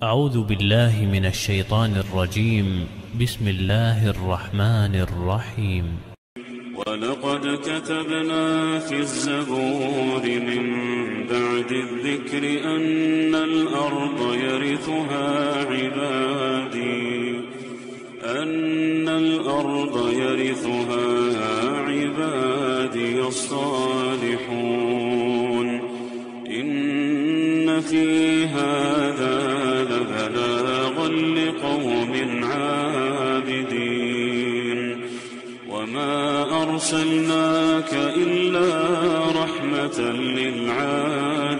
أعوذ بالله من الشيطان الرجيم. بسم الله الرحمن الرحيم. ولقد كتبنا في الزبور من بعد الذكر أن الأرض يرثها عبادي الصالحون إن في هذا لبلاغا لقوم عابدين وما أرسلناك إلا رحمة للعالمين.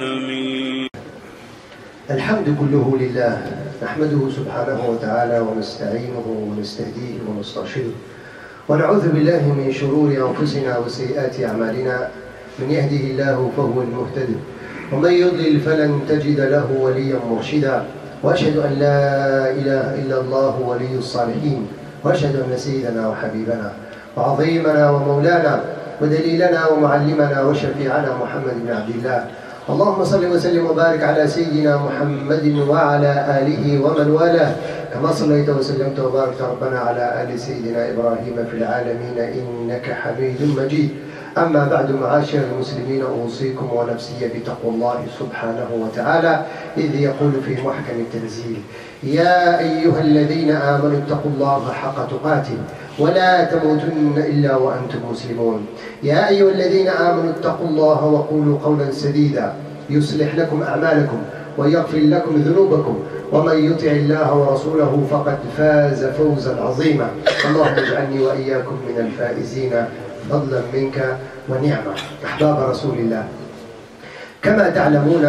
الحمد كله لله، نحمده سبحانه وتعالى ونستعينه ونستهديه ونسترشده ونعوذ بالله من شرور أنفسنا وسيئات أعمالنا. من يهده الله فهو المهتد ومن يضلل فلن تجد له وليا مرشدا، وأشهد أن لا إله إلا الله ولي الصالحين، وأشهد أن سيدنا وحبيبنا وعظيمنا ومولانا ودليلنا ومعلمنا وشفيعنا محمد بن عبد الله. اللهم صل وسلم وبارك على سيدنا محمد وعلى آله ومن والاه، كما صليت وسلمت وباركت ربنا على آل سيدنا إبراهيم في العالمين إنك حميد مجيد. أما بعد، معاشر المسلمين، أوصيكم ونفسي بتقوى الله سبحانه وتعالى، إذ يقول في محكم التنزيل: يا أيها الذين آمنوا اتقوا الله حق تقاته ولا تموتن إلا وأنتم مسلمون. يا أيها الذين آمنوا اتقوا الله وقولوا قولا سديدا يصلح لكم أعمالكم ويغفر لكم ذنوبكم، ومن يطع الله ورسوله فقد فاز فوزا عظيما. اللهم اجعلني وإياكم من الفائزين فضلا منك ونعمة. أحباب رسول الله، كما تعلمون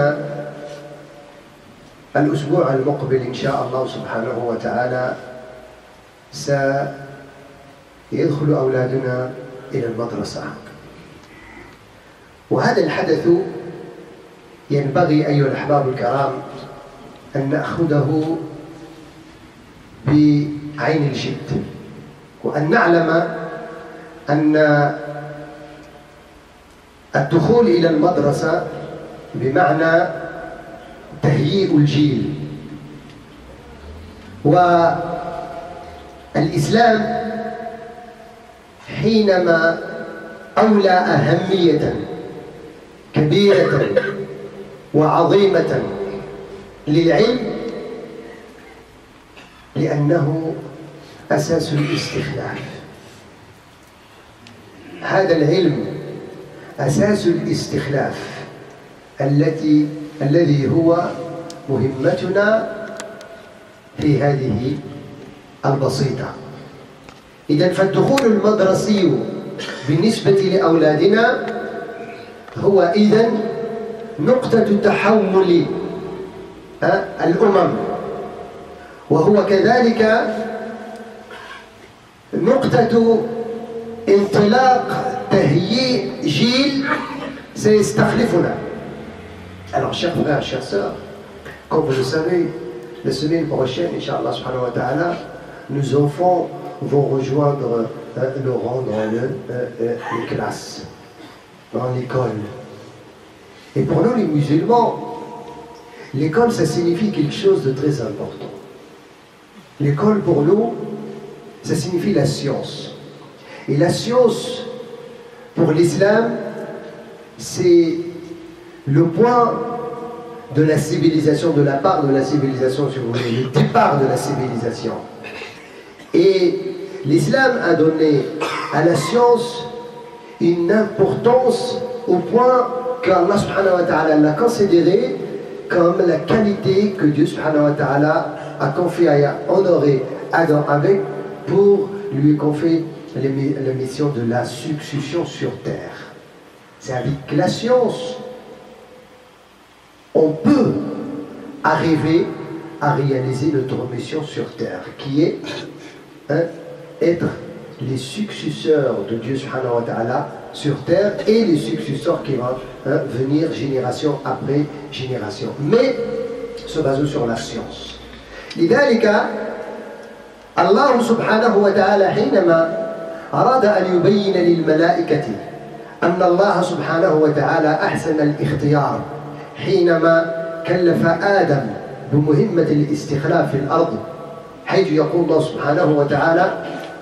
الأسبوع المقبل إن شاء الله سبحانه وتعالى سيدخل أولادنا إلى المدرسة، وهذا الحدث ينبغي أيها الأحباب الكرام أن نأخذه بعين الجد، وأن نعلم أن الدخول إلى المدرسة بمعنى تهيئ الجيل، والإسلام حينما أولى أهمية كبيرة وعظيمة للعلم لأنه أساس الاستخلاف. هذا العلم أساس الاستخلاف الذي هو مهمتنا في هذه البسيطة. إذن فالدخول المدرسي بالنسبة لأولادنا هو إذن نقطة تحول الأمم، وهو كذلك نقطة انطلاق تهيئ جيل سيستخلفنا. Alors, chers frères, chers sœurs, comme vous le savez, la semaine prochaine, Inch'Allah subhanahu wa ta'ala, nos enfants vont rejoindre le rang dans les classes, dans l'école. Et pour nous les musulmans, l'école ça signifie quelque chose de très important. L'école pour nous, ça signifie la science. Et la science pour l'islam, c'est le point de la civilisation, de la part de la civilisation, si vous voulez, le départ de la civilisation. Et l'islam a donné à la science une importance au point qu'Allah subhanahu wa ta'ala l'a considéré comme la qualité que Dieu subhanahu wa ta'ala a confié à honorer Adam avec pour lui confier la mission de la succession sur terre. C'est avec la science on peut arriver à réaliser notre mission sur terre, qui est être les successeurs de Dieu subhanahu wa ta'ala sur terre et les successeurs qui vont venir génération après génération, mais se basant sur la science. لذلك الله سبحانه وتعالى حينما أراد أن يبين للملائكة أن الله سبحانه وتعالى أحسن الاختيار حينما كلف آدم بمهمة الاستخلاف في الأرض، حيث يقول الله سبحانه وتعالى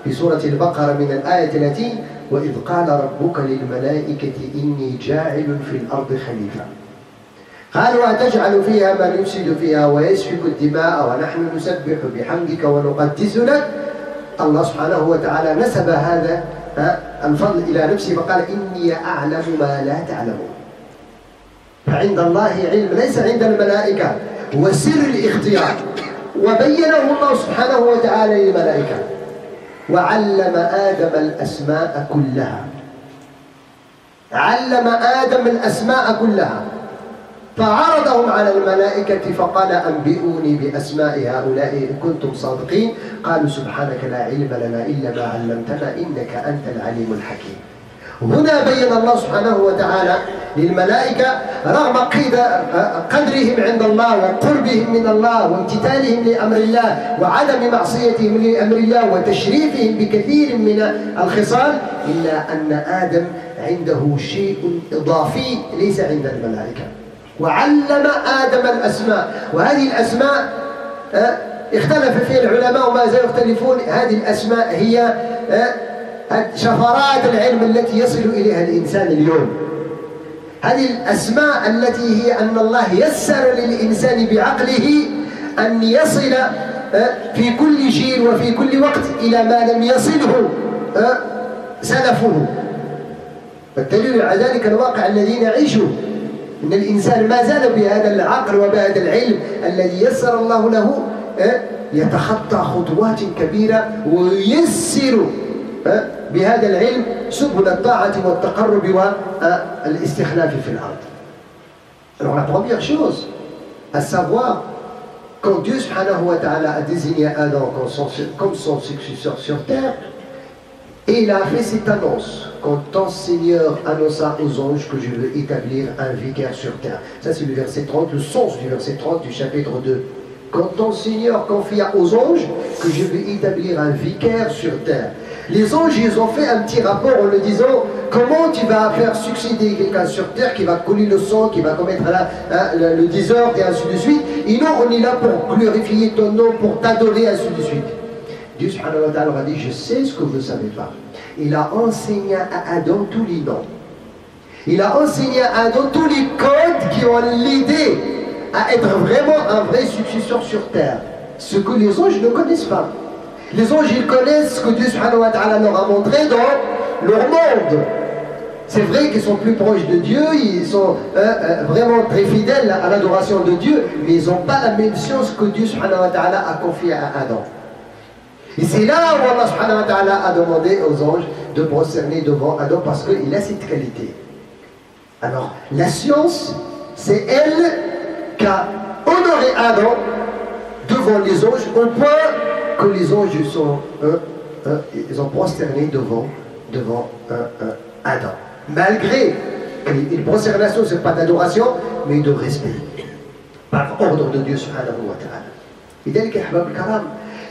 في سورة البقرة من الآية 30: وإذ قال ربك للملائكة إني جاعل في الأرض خليفة قالوا أتجعل فيها من يفسد فيها ويسفك الدماء ونحن نسبح بحمدك ونقدس لك. الله سبحانه وتعالى نسب هذا الفضل إلى نفسه فقال إني أعلم ما لا تعلمون. فعند الله علم ليس عند الملائكة، هو سر الاختيار، وبينه الله سبحانه وتعالى للملائكة. وعلم آدم الأسماء كلها، علم آدم الأسماء كلها، فعرضهم على الملائكة فقال أنبئوني بأسماء هؤلاء إن كنتم صادقين. قالوا سبحانك لا علم لنا إلا ما علمتنا إنك أنت العليم الحكيم. هنا بين الله سبحانه وتعالى للملائكة رغم قدرهم عند الله وقربهم من الله وامتثالهم لأمر الله وعدم معصيتهم لأمر الله وتشريفهم بكثير من الخصال، إلا أن آدم عنده شيء إضافي ليس عند الملائكة. وعلم آدم الأسماء، وهذه الأسماء اختلف فيها العلماء وما زالوا يختلفون. هذه الأسماء هي شفرات العلم التي يصل إليها الإنسان اليوم. هذه الأسماء التي هي أن الله يسر للإنسان بعقله أن يصل في كل جيل وفي كل وقت إلى ما لم يصله سلفه. والدليل على ذلك الواقع الذي نعيشه، إن الإنسان ما زال بهذا العقل وبهذا العلم الذي يسر الله له يتخطى خطوات كبيرة وييسر بهذا العلم سبل الطاعة والتقرب والاستخلاف في الأرض. Alors la première chose à savoir, quand Dieu subhanahu wa ta'ala a désigné Adam comme son successeur sur terre, et il a fait cette annonce: quand ton Seigneur annonça aux anges que je veux établir un vicaire sur terre. Ça c'est le verset 30, le sens du verset 30 du chapitre 2. Quand ton Seigneur confia aux anges que je vais établir un vicaire sur terre. Les anges, ils ont fait un petit rapport en le disant: comment tu vas faire succéder quelqu'un sur terre qui va coller le sang, qui va commettre le désordre et ainsi de suite. Et nous, on est là pour glorifier ton nom, pour t'adorer, ainsi de suite. Dieu subhanahu wa ta'ala a dit: je sais ce que vous ne savez pas. Il a enseigné à Adam tous les noms. Il a enseigné à Adam tous les codes qui ont l'idée à être vraiment un vrai successeur sur terre. Ce que les anges ne connaissent pas. Les anges, ils connaissent ce que Dieu subhanahu wa ta'ala leur a montré dans leur monde. C'est vrai qu'ils sont plus proches de Dieu, ils sont vraiment très fidèles à l'adoration de Dieu, mais ils n'ont pas la même science que Dieu subhanahu wa ta'ala a confié à Adam. Et c'est là où Allah subhanahu wa ta'ala a demandé aux anges de prosterner devant Adam parce qu'il a cette qualité. Alors, la science, c'est elle qui a honoré Adam devant les anges au point que les anges ils ont prosterné devant Adam. Malgré une prosternation, ce n'est pas d'adoration, mais de respect. Par ordre de Dieu subhanahu wa ta'ala. لذلك يا أحباب الكرام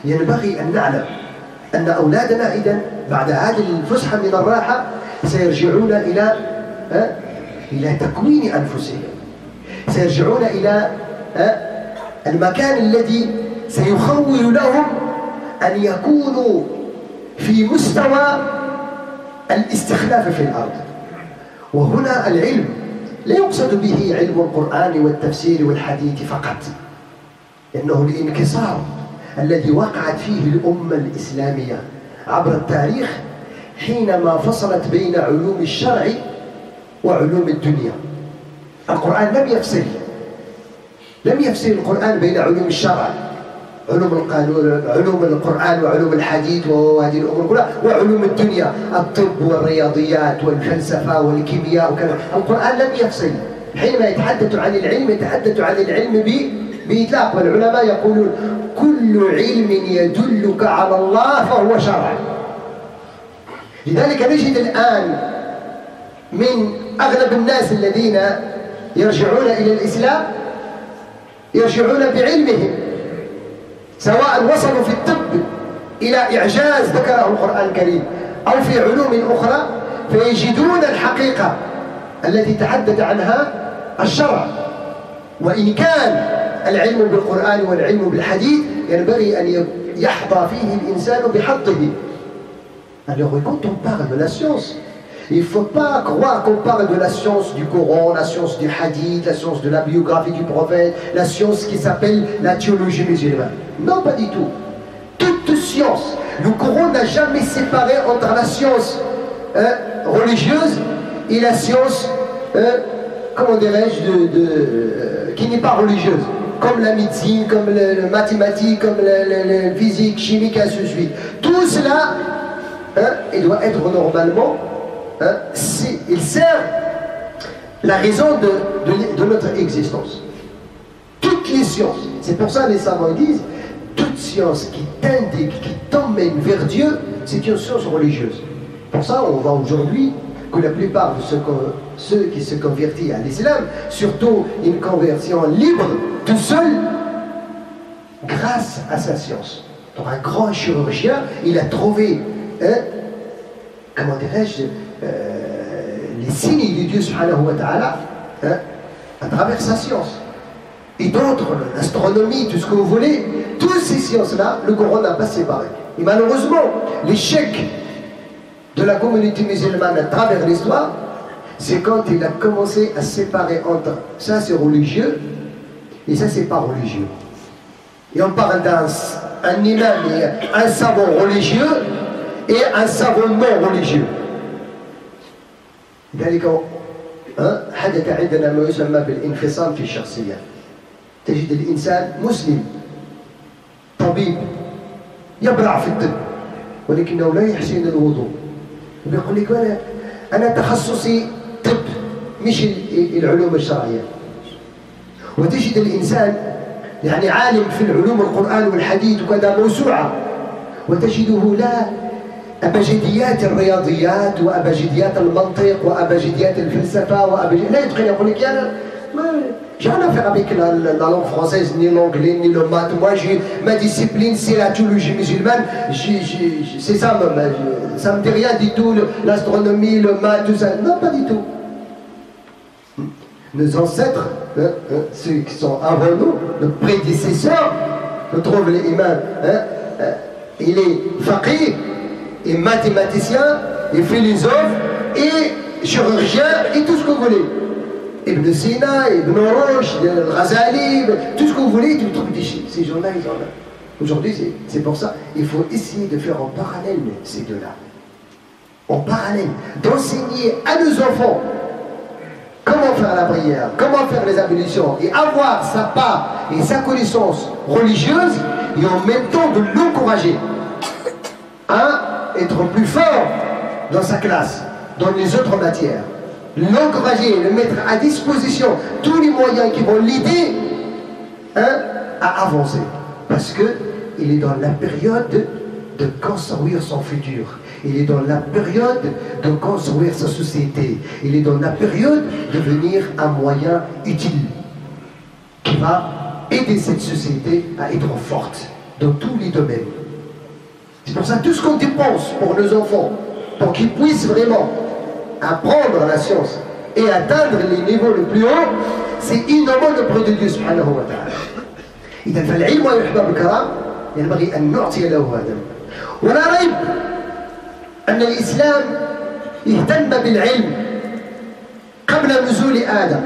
ينبغي أن نعلم أن أولادنا إذن بعد هذه الفسحة من الراحة سيرجعون إلى تكوين أنفسهم. سيرجعون إلى المكان الذي سيخول لهم أن يكونوا في مستوى الاستخلاف في الأرض. وهنا العلم لا يقصد به علم القرآن والتفسير والحديث فقط، إنه الانكسار الذي وقعت فيه الأمة الإسلامية عبر التاريخ حينما فصلت بين علوم الشرع وعلوم الدنيا. القرآن لم يفصل القرآن بين علوم الشرع، علوم القانون، علوم القرآن وعلوم الحديث وهذه الأمور كلها، وعلوم الدنيا، الطب والرياضيات والفلسفة والكيمياء وكذا. القرآن لم يفصل. حينما يتحدث عن العلم يتحدث عن العلم بإطلاق، والعلماء يقولون: كل علم يدلك على الله فهو شرع. لذلك نجد الآن من أغلب الناس الذين يرجعون إلى الإسلام يرجعون بعلمهم، سواء وصلوا في الطب إلى إعجاز ذكره القرآن الكريم أو في علوم أخرى، فيجدون الحقيقة التي تحدث عنها الشرع. وإن كان العلم بالقرآن والعلم بالحديث ينبغي أن يحظى فيه الإنسان بحظه. Alors quand on parle de la science, il ne faut pas croire qu'on parle de la science du Coran, la science du hadith, la science de la biographie du prophète, la science qui s'appelle la théologie musulmane. Non, pas du tout. Toute science. Le Coran n'a jamais séparé entre la science religieuse et la science, comment dirais-je, qui n'est pas religieuse. Comme la médecine, comme le mathématique, comme le physique, chimique, ainsi de suite. Tout cela, il doit être normalement, il sert la raison de notre existence. Toutes les sciences, c'est pour ça que les savants disent, toute science qui t'indique, qui t'emmène vers Dieu, c'est une science religieuse. Pour ça, on voit aujourd'hui que la plupart de ceux qui se convertissent à l'islam, surtout une conversion libre, tout seul, grâce à sa science. Donc un grand chirurgien, il a trouvé, comment dirais-je, les signes de Dieu subhanahu wa ta'ala à travers sa science. Et d'autres, l'astronomie, tout ce que vous voulez, toutes ces sciences-là, le Coran n'a pas séparé. Et malheureusement, l'échec de la communauté musulmane à travers l'histoire, c'est quand il a commencé à séparer entre ça c'est religieux et ça c'est pas religieux. Et on parle d'un imam et un savant religieux et un savant non religieux. ذلك حدث عندنا ما يسمى بالانفصام في الشخصية. تجد الإنسان مسلم طبيب يبرع في الطب ولكنه لا يحسن الوضوء. وبيقول لك أنا تخصصي طب مش العلوم الشرعية. وتجد الإنسان يعني عالم في العلوم القرآن والحديث وكذا موسوعة وتجده لا أبجديات الرياضيات وأبجديات المنطق وأبجديات الفلسفة لا يتقن. يقول لك أنا j'ai rien à faire avec la langue française, ni l'anglais, ni le maths. Moi, ma discipline, c'est la théologie musulmane. C'est ça, ça me dit rien du tout, l'astronomie, le maths, tout ça. Non, pas du tout. Nos ancêtres, ceux qui sont avant nous, nos prédécesseurs, on trouve les imams, il est faqih, et mathématicien, et philosophe, et chirurgien, et tout ce que vous voulez. Ibn Sina, Ibn Rushd, Al-Ghazali, tout ce que vous voulez, tu trouves ces gens-là, ils en ont. Aujourd'hui, c'est pour ça, il faut essayer de faire en parallèle ces deux-là. En parallèle, d'enseigner à nos enfants comment faire la prière, comment faire les ablutions, et avoir sa part et sa connaissance religieuse, et en même temps de l'encourager à être plus fort dans sa classe, dans les autres matières. L'encourager, le mettre à disposition tous les moyens qui vont l'aider à avancer. Parce qu'il est dans la période de construire son futur. Il est dans la période de construire sa société. Il est dans la période de devenir un moyen utile qui va aider cette société à être forte dans tous les domaines. C'est pour ça tout ce qu'on dépense pour nos enfants, pour qu'ils puissent vraiment apprendre la science et atteindre les niveaux les plus hauts, c'est innovant auprès de Dieu subhanahu wa ta'ala. إذا فالعلم والإحباب الكرام ينبغي أن نعطي له هذا. ولا ريب أن الإسلام اهتم بالعلم قبل نزول آدم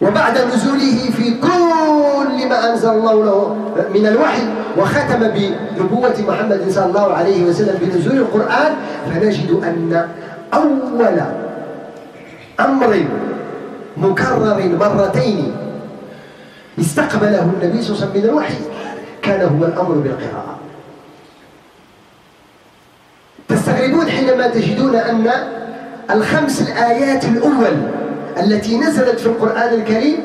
وبعد نزوله في كل ما أنزل الله له من الوحي وختم بنبوة محمد صلى الله عليه وسلم بنزول القرآن. فنجد أن أول أمر مكرر مرتين استقبله النبي صلى الله عليه وسلم من الوحي كان هو الأمر بالقراءة. تستغربون حينما تجدون أن الخمس الآيات الأول التي نزلت في القرآن الكريم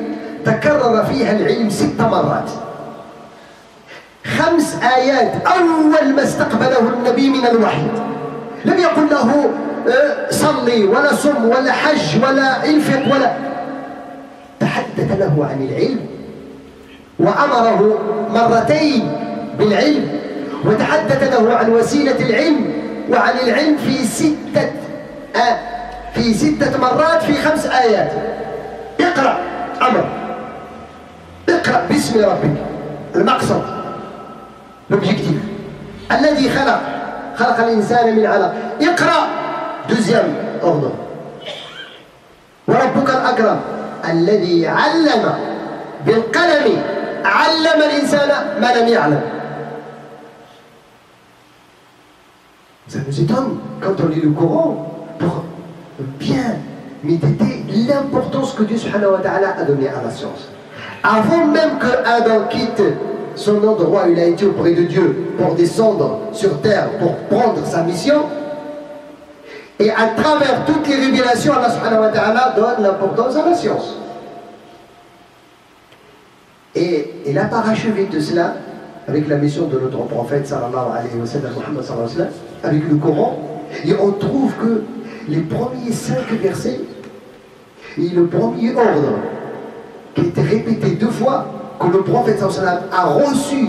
تكرر فيها العلم 6 مرات. 5 آيات أول ما استقبله النبي من الوحي لم يقل له صلي ولا صم ولا حج ولا انفق ولا، تحدث له عن العلم وأمره مرتين بالعلم وتحدث له عن وسيلة العلم وعن العلم في 6 مرات في 5 آيات. اقرأ أمر اقرأ باسم ربك المقصد l'objectif الذي خلق الإنسان من علق اقرأ deuxième ordre وربك الأكرم الذي علم بالقلم علم الإنسان ما لم يعلم. Ça nous étonne quand on lit le Coran pour bien méditer l'importance que Dieu subhanahu wa ta'ala a donnée à la science. Avant même que Adam quitte son endroit où il a été auprès de Dieu pour descendre sur terre pour prendre sa mission, et à travers toutes les révélations, Allah subhanahu wa ta'ala donne l'importance à la science. Et il a parachevé de cela avec la mission de notre prophète sallallahu alayhi wa sallam, Muhammad sallallahu alayhi wa sallam, avec le Coran. Et on trouve que les premiers 5 versets et le premier ordre qui a été répété 2 fois que le prophète sallallahu alayhi wa sallam a reçu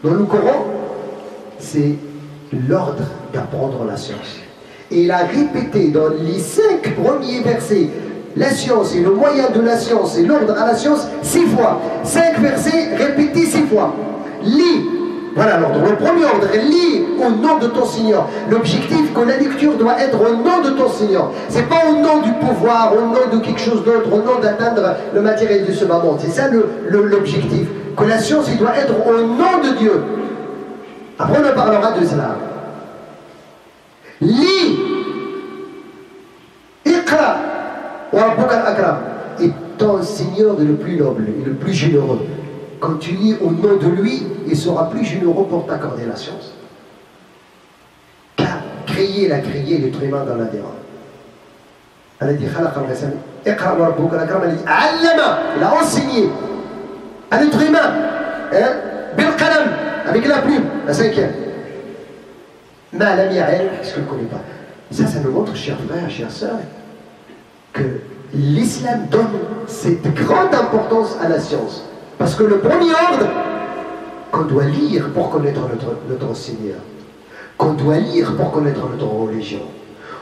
dans le Coran, c'est l'ordre d'apprendre la science. Et il a répété dans les 5 premiers versets la science et le moyen de la science et l'ordre à la science 6 fois. 5 versets répétés 6 fois. Lis, voilà l'ordre. Le premier ordre, lis au nom de ton Seigneur. L'objectif que la lecture doit être au nom de ton Seigneur. C'est pas au nom du pouvoir, au nom de quelque chose d'autre, au nom d'atteindre le matériel de ce monde. C'est ça l'objectif. Que la science, il doit être au nom de Dieu. Après, on en parlera de cela. Lis, Iqra, wa rabbuka al-akram, et ton Seigneur est le plus noble et le plus généreux. Quand tu lis au nom de lui, il sera plus généreux pour t'accorder la science. Car il a créé l'être humain dans l'adhérent. Il a dit Iqra wa rabbuka al-akram, il a enseigné à l'être humain, bil qalam, avec la plume, la 5e. Ma lam ya'lam, parce qu'il ne connaît pas. Ça nous montre, chers frères, chères sœurs, que l'islam donne cette grande importance à la science. Parce que le premier ordre qu'on doit lire pour connaître notre Seigneur, qu'on doit lire pour connaître notre religion,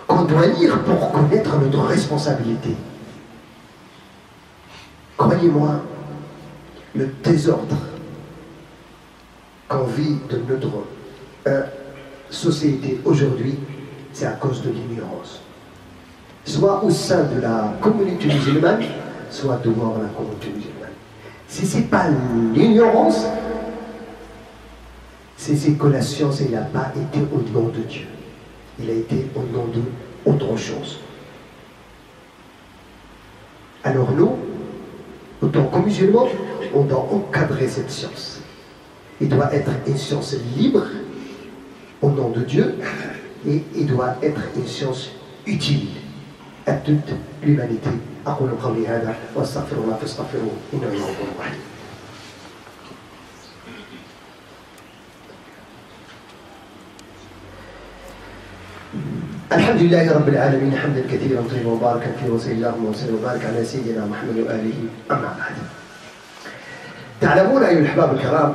qu'on doit lire pour connaître notre responsabilité. Croyez-moi, le désordre qu'on vit de notre société aujourd'hui, c'est à cause de l'ignorance. Soit au sein de la communauté musulmane, soit dehors de la communauté musulmane. Si ce n'est pas l'ignorance, c'est que la science n'a pas été au nom de Dieu. Il a été au nom d'autre chose. Alors nous, autant que musulmans, on doit encadrer cette science. Il doit être une science libre au nom de Dieu et il doit être une science utile à toute l'humanité. أقول قولي هذا وأستغفر الله فاستغفروه إنه هو الغفور الرحيم. الحمد لله رب العالمين حمدا كثيرا طيبا مباركا فيه وصلى اللهم وسلم وبارك على سيدنا محمد وآله أما بعد. تعلمون أيها الأحباب الكرام،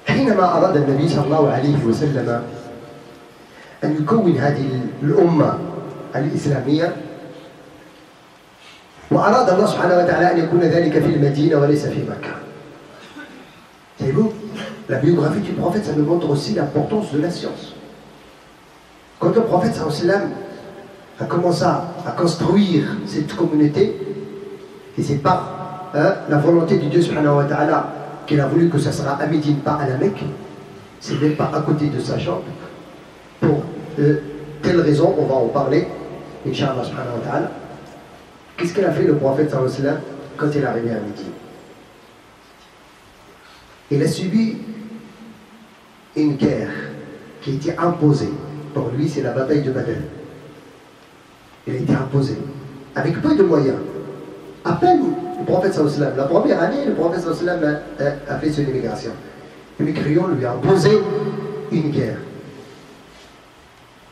حينما أراد النبي صلى الله عليه وسلم أن يكون هذه الأمة الإسلامية، وأراد الله سبحانه وتعالى أن يكون ذلك في المدينة وليس في مكة. Savez-vous, la biographie du prophète, ça nous montre aussi l'importance de la science. Quand le prophète sallam a commencé à construire cette communauté, et c'est par la volonté de Dieu subhanahu wa ta'ala qu'il a voulu que ça sera à Médine, pas à la Mecque, c'est même pas à côté de sa chambre. Pour telle raison, on va en parler, Inch'Allah subhanahu wa ta'ala. Qu'est-ce qu'il a fait le prophète sallallahu alayhi wa sallam quand il est arrivé à Médine? Il a subi une guerre qui a été imposée. Pour lui, c'est la bataille de Badr. Il a été imposé avec peu de moyens. À peine le prophète sallallahu alayhi wa sallam, la première année, le prophète sallallahu alayhi wa sallam a fait son immigration. Les mécréants lui ont imposé une guerre.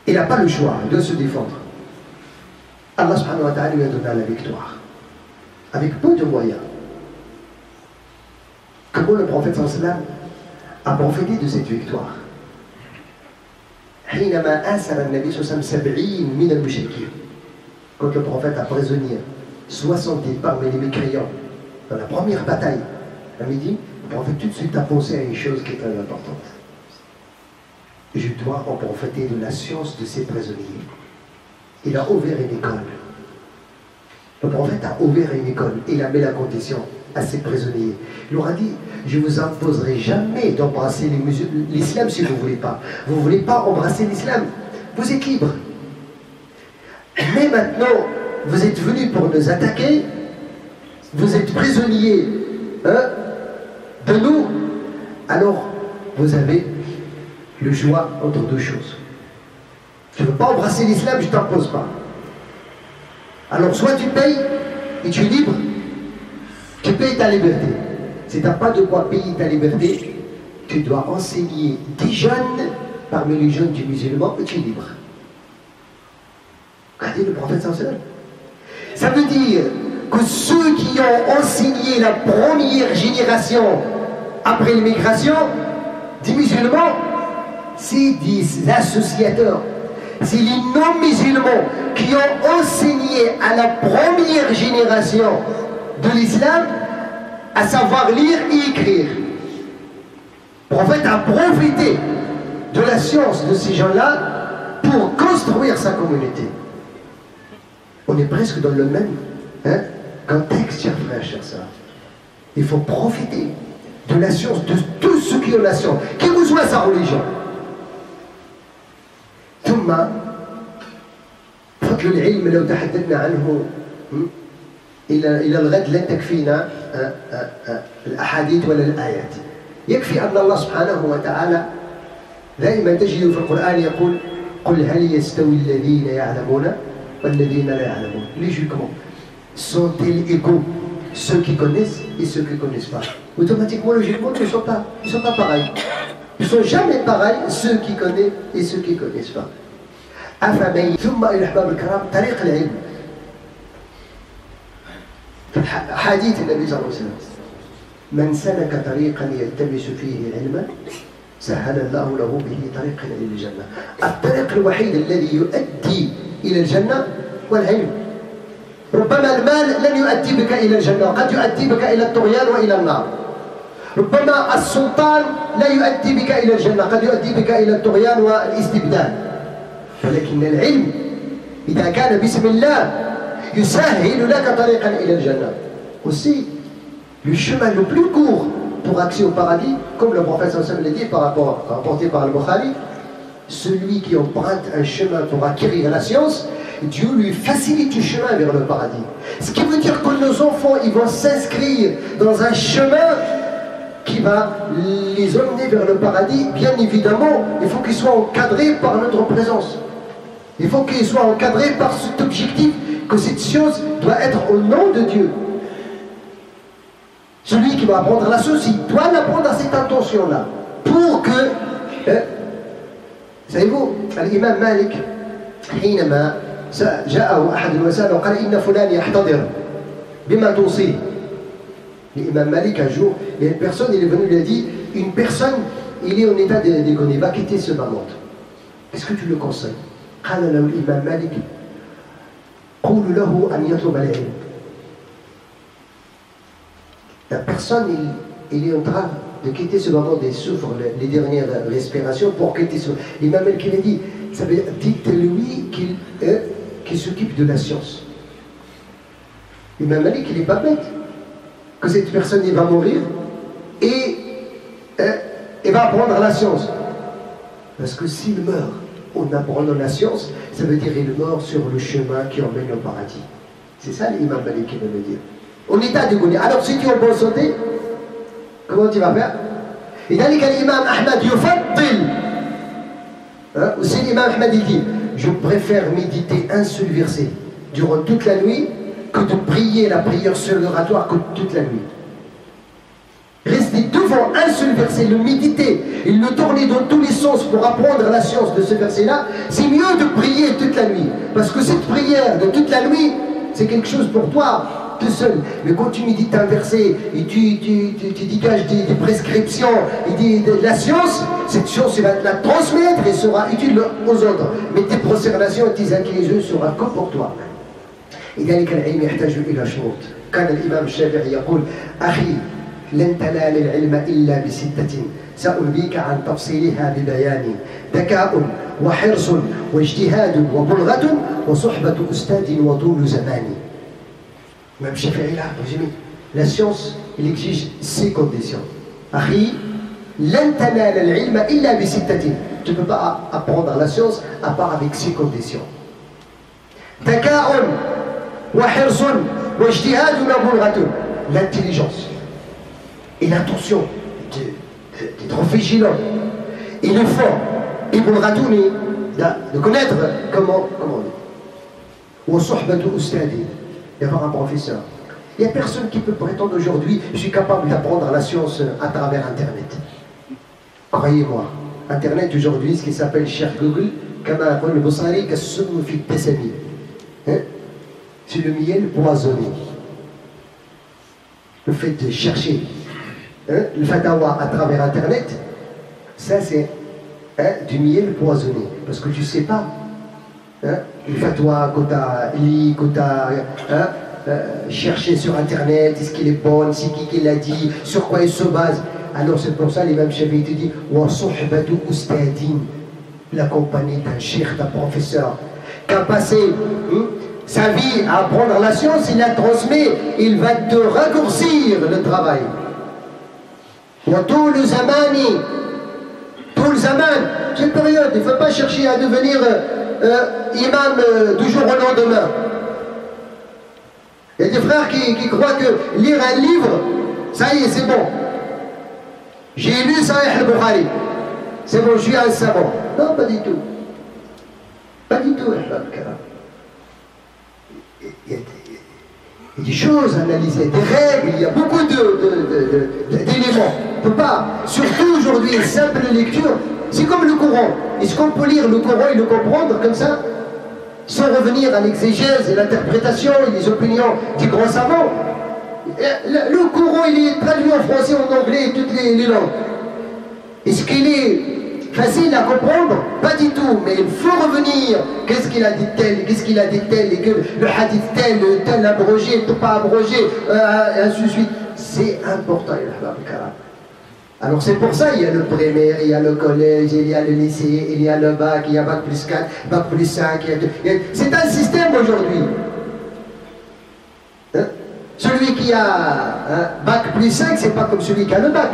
Il n'a pas le choix de se défendre. Allah subhanahu wa ta'ala lui a donné la victoire. Avec peu de moyens. Comment le prophète sallallahu alayhi wa sallam a profité de cette victoire? حينما أسر النبي صلى الله عليه وسلم 70 من المشركين. Quand le prophète a prisonnier 70 parmi les mécréants dans la première bataille, à midi, le prophète tout de suite a pensé à une chose qui est très importante. Je dois en profiter de la science de ces prisonniers. Il a ouvert une école. Le prophète a ouvert une école. Il a mis la condition à ses prisonniers. Il leur a dit, je ne vous imposerai jamais d'embrasser l'islam si vous ne voulez pas. Vous ne voulez pas embrasser l'islam. Vous êtes libres. Mais maintenant, vous êtes venus pour nous attaquer. Vous êtes prisonniers de nous. Alors, vous avez le choix entre deux choses. Tu ne veux pas embrasser l'islam, je ne t'impose pas. Alors, soit tu payes et tu es libre, tu payes ta liberté. Si tu n'as pas de quoi payer ta liberté, tu dois enseigner des jeunes parmi les jeunes du musulman et tu es libre. Regardez le prophète sallallahu alayhi wa sallam. Ça veut dire que ceux qui ont enseigné la première génération après l'immigration des musulmans, c'est des associateurs. C'est les non-musulmans qui ont enseigné à la première génération de l'islam à savoir lire et écrire. Le prophète a profité de la science de ces gens-là pour construire sa communauté. On est presque dans le même contexte, chers frères, chers sœurs. Il faut profiter de la science de tous ceux qui ont la science, quelle que soit sa religion. ثم فضل العلم لو تحدثنا عنه إلى الغد لن تكفينا الأحاديث ولا الآيات. يكفي أن الله سبحانه وتعالى دائما تجد في القرآن يقول قل هل يستوي الذين يعلمون والذين لا يعلمون. Logiquement, sont-ils égaux ceux qui connaissent et ceux qui ne connaissent pas? Automatiquement, logiquement, ils ne sont pas pareils. Ils ne sont jamais pareils, ceux qui connaissent et ceux qui ne connaissent pas. أفمن ثم إلى الأحباب الكرام طريق العلم. حديث النبي صلى الله عليه وسلم من سلك طريقا يلتمس فيه علما سهل الله له به طريقا إلى الجنة. الطريق الوحيد الذي يؤدي إلى الجنة هو العلم. ربما المال لن يؤدي بك إلى الجنة، قد يؤدي بك إلى الطغيان وإلى النار. ربما السلطان لا يؤدي بك إلى الجنة، قد يؤدي بك إلى الطغيان والاستبداد. ولكن العلم إذا كان بسم الله يسهل لك طريقا إلى الجنة. Aussi, le chemin le plus court pour accéder au paradis, comme le prophète sallallahu alayhi wa sallam l'a dit par rapport rapporté par Al-Bukhari, celui qui emprunte un chemin pour acquérir la science, Dieu lui facilite le chemin vers le paradis. Ce qui veut dire que nos enfants, ils vont s'inscrire dans un chemin qui va les emmener vers le paradis. Bien évidemment, il faut qu'ils soient encadrés par notre présence. Il faut qu'ils soient encadrés par cet objectif, que cette science doit être au nom de Dieu. Celui qui va apprendre la science, il doit l'apprendre à cette intention-là. Pour que... savez-vous, l'imam Malik, حينما جاءه أحد الوسائل وقال إن فلان يحتضر بما توصيه. L'imam Malik, un jour, il y a une personne, il est venu, il a dit, une personne, il est en état de déconner, il va quitter ce monde. Est-ce que tu le conseilles? قال له الإمام مالك قولوا له أن يطلب العلم. La personne, il est en train de quitter ce moment, il souffre les dernières respirations pour quitter ce moment. L'imam Malik, il a dit, ça veut dire, dites-lui qu'il s'occupe de la science. L'imam Malik, il n'est pas bête. Que cette personne il va mourir et va apprendre la science. Parce que s'il meurt en apprenant la science, ça veut dire qu'il meurt sur le chemin qui emmène au paradis. C'est ça l'imam Malik qui veut me dire. En état de goûter. Alors si tu es en bonne santé, comment tu vas faire? Et dans l'imam Ahmad yufaddil. Aussi l'imam Ahmad il dit, je préfère méditer un seul verset durant toute la nuit que de prier la prière seule oratoire toute la nuit. Rester devant un seul verset, le méditer et le tourner dans tous les sens pour apprendre la science de ce verset-là, c'est mieux de prier toute la nuit. Parce que cette prière de toute la nuit, c'est quelque chose pour toi, tout seul. Mais quand tu médites un verset et tu dégages des prescriptions et de la science, cette science tu vas te la transmettre et sera utile aux autres. Mais tes prosternations et tes inclinaisons seront que pour toi. لذلك العلم يحتاج إلى شروط كان الإمام الشافعي يقول أخي لن تنال العلم إلا بستة سأنبيك عن تفصيلها ببيان ذكاء وحرص واجتهاد وبلغة وصحبة أستاذ وطول زمان. Même Shafi'i là, résumé. La science, il exige 6 conditions. أخي لن تنال العلم إلا بستة. Tu ne peux pas apprendre la science à part avec 6 conditions. ذكاء وحرص واجتهاد وبلغة. L'intelligence et l'attention d'être vigilant et l'effort et bulghatouni de connaître comment on dit. Wa sohbatu ustadi, d'avoir un professeur. Il n'y a personne qui peut prétendre aujourd'hui je suis capable d'apprendre la science à travers Internet. Croyez-moi, Internet aujourd'hui, ce qui s'appelle cher Google, كما يقول البصري كالسم في التسمي. C'est le miel poisonné. Le fait de chercher le fatawa à travers Internet, ça c'est du miel poisonné. Parce que tu ne sais pas le fatwa que tu as lu, que tu as cherché sur Internet, est-ce qu'il est bon, c'est qui l'a dit, sur quoi il se base. Alors c'est pour ça l'imam Shafi'i te dit wa sohbatu ustadin, la compagnie d'un cheikh, d'un professeur qui a passé sa vie à apprendre la science, il la transmet, il va te raccourcir le travail. Tout le zaman, cette période, il ne faut pas chercher à devenir imam du jour au lendemain. Il y a des frères qui croient que lire un livre, ça y est, c'est bon. J'ai lu Sahih al-Bukhari, c'est bon, je suis un savant. Non, pas du tout. Pas du tout, il y a des choses à analyser, des règles, il y a beaucoup d'éléments. On ne peut pas, surtout aujourd'hui, une simple lecture, c'est comme le Coran. Est-ce qu'on peut lire le Coran et le comprendre comme ça, sans revenir à l'exégèse et l'interprétation et les opinions des grands savants? Le Coran, il est traduit en français, en anglais et toutes les langues. Est-ce qu'il est facile à comprendre? Pas du tout, mais il faut revenir. Qu'est-ce qu'il a dit tel, qu'est-ce qu'il a dit tel, et que le hadith tel abrogé, pas abrogé, et ainsi de suite. C'est important, alors c'est pour ça il y a le primaire, il y a le collège, il y a le lycée, il y a le bac, il y a bac plus 4, bac plus 5. C'est un système aujourd'hui. Celui qui a bac plus 5, c'est pas comme celui qui a le bac.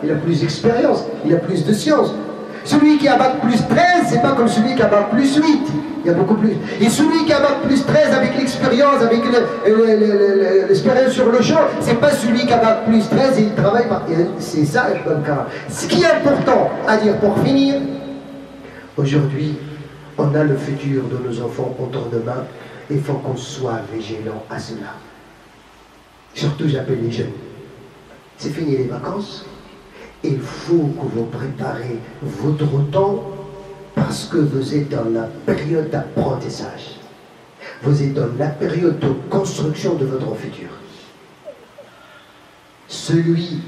Il a plus d'expérience, il a plus de science. Celui qui a bac plus 13, c'est pas comme celui qui a bac plus 8. Il y a beaucoup plus. Et celui qui a bac plus 13 avec l'expérience, avec l'expérience sur le champ, c'est pas celui qui a bac plus 13 et il travaille par. C'est ça, ce qui est important à dire pour finir, aujourd'hui, on a le futur de nos enfants entre nos mains. Il faut qu'on soit vigilant à cela. Surtout, j'appelle les jeunes. C'est fini les vacances. Il faut que vous préparez votre temps parce que vous êtes dans la période d'apprentissage. Vous êtes dans la période de construction de votre futur. Celui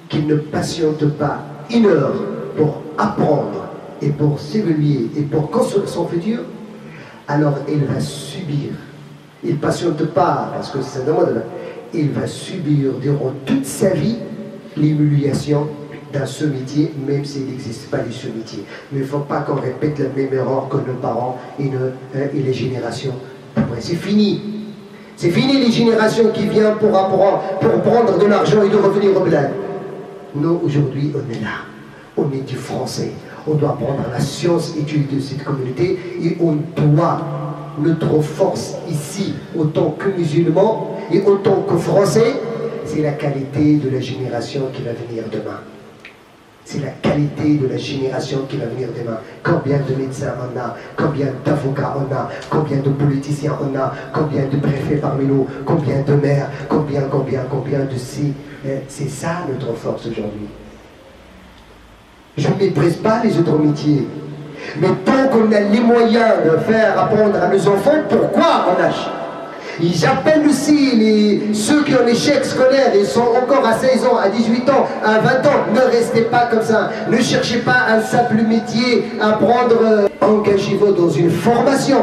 qui ne patiente pas 1 heure pour apprendre et pour s'évoluer et pour construire son futur, alors il va subir. Il ne patiente pas parce que ça demande. Il va subir durant toute sa vie l'humiliation dans ce métier, même s'il n'existe pas ce métier. Mais il ne faut pas qu'on répète la même erreur que nos parents et les générations après. C'est fini. C'est fini les générations qui viennent pour apprendre, pour prendre de l'argent et de revenir au bled. Nous, aujourd'hui, on est là. On est du français. On doit prendre la science étude de cette communauté et on doit, notre force ici, autant que musulmans et autant que français, c'est la qualité de la génération qui va venir demain. C'est la qualité de la génération qui va venir demain. Combien de médecins on a, combien d'avocats on a, combien de politiciens on a, combien de préfets parmi nous, combien de maires, combien de si. C'est ça notre force aujourd'hui. Je ne méprise pas les autres métiers. Mais tant qu'on a les moyens de faire apprendre à nos enfants, pourquoi on lâche? J'appelle aussi ceux qui ont l'échec scolaire et sont encore à 16 ans, à 18 ans, à 20 ans. Ne restez pas comme ça. Ne cherchez pas un simple métier à prendre. Engagez-vous dans une formation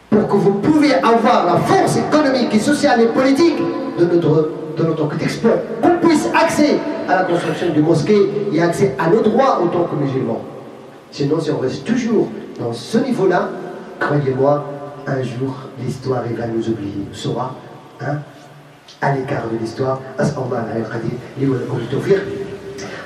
pour pour que vous puissiez avoir la force économique et sociale et politique de notre contexte, qu'on puisse accéder à la construction d'une mosquée et accès à nos droits en tant que musulmans. Sinon, si on reste toujours dans ce niveau-là, croyez-moi, un jour, l'histoire va nous oublier, nous sera à l'écart de l'histoire. أسأل الله العلي القدير لي ولكم التوفيق.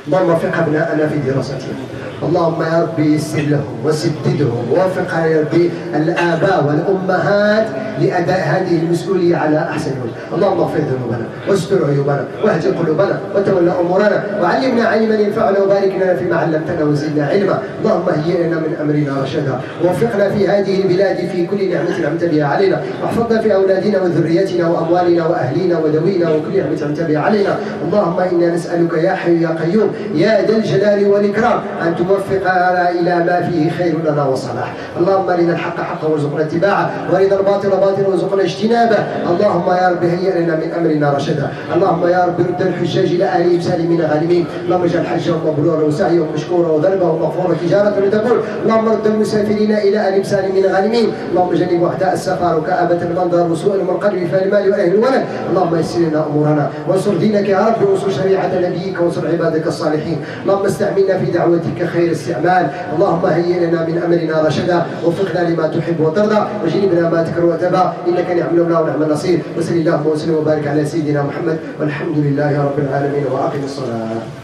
اللهم وفق أبناءنا في دراستهم. اللهم يا ربي يسر لهم وسددهم ووفق يا ربي الآباء والأمهات لأداء هذه المسؤولية على أحسن وجه. اللهم اغفر ذنوبنا واستر عيوبنا واهد قلوبنا وتولى أمورنا وعلمنا علما ينفعنا وبارك لنا فيما علمتنا وزدنا علما. اللهم هيئ لنا من أمرنا رشدا ووفقنا في هذه البلاد في كل نعمة أنعمت بها علينا واحفظنا في أولادنا وذريتنا وأموالنا وأهلينا ودوينا وكل نعمة أنعمت بها علينا. اللهم إنا نسألك يا حي يا قيوم يا ذا الجلال والإكرام أن توفقنا إلى ما فيه خير لنا وصلاح. اللهم أرنا الحق حقا وارزقنا اتباعه وأرنا الباطل باطلا وارزقنا اجتنابه. اللهم يا رب هيئ لنا من أمرنا رشدا. اللهم يا رب رد الحجاج إلى أهلهم سالمين غانمين. اللهم اجعل حجهم مبرورا وسعيهم مشكورا وذنبهم مغفورا تجارة تقول. اللهم رد المسافرين إلى أهلهم سالمين غانمين. اللهم جنب أعداء السفر وكآبة المنظر وسوء المنقلب في المال وأهل الولد. اللهم يسر لنا أمورنا وانصر دينك يا رب وانصر شريعة نبيك وانصر عبادك الصالحين. اللهم استعملنا في دعوتك خير استعمال. اللهم هيئ لنا من امرنا رشدا وفقنا لما تحب وترضى وجنبنا ما تكره وتبى انك نعم المولى ونعم النصير. وصل اللهم وسلم وبارك على سيدنا محمد والحمد لله رب العالمين واقم الصلاه.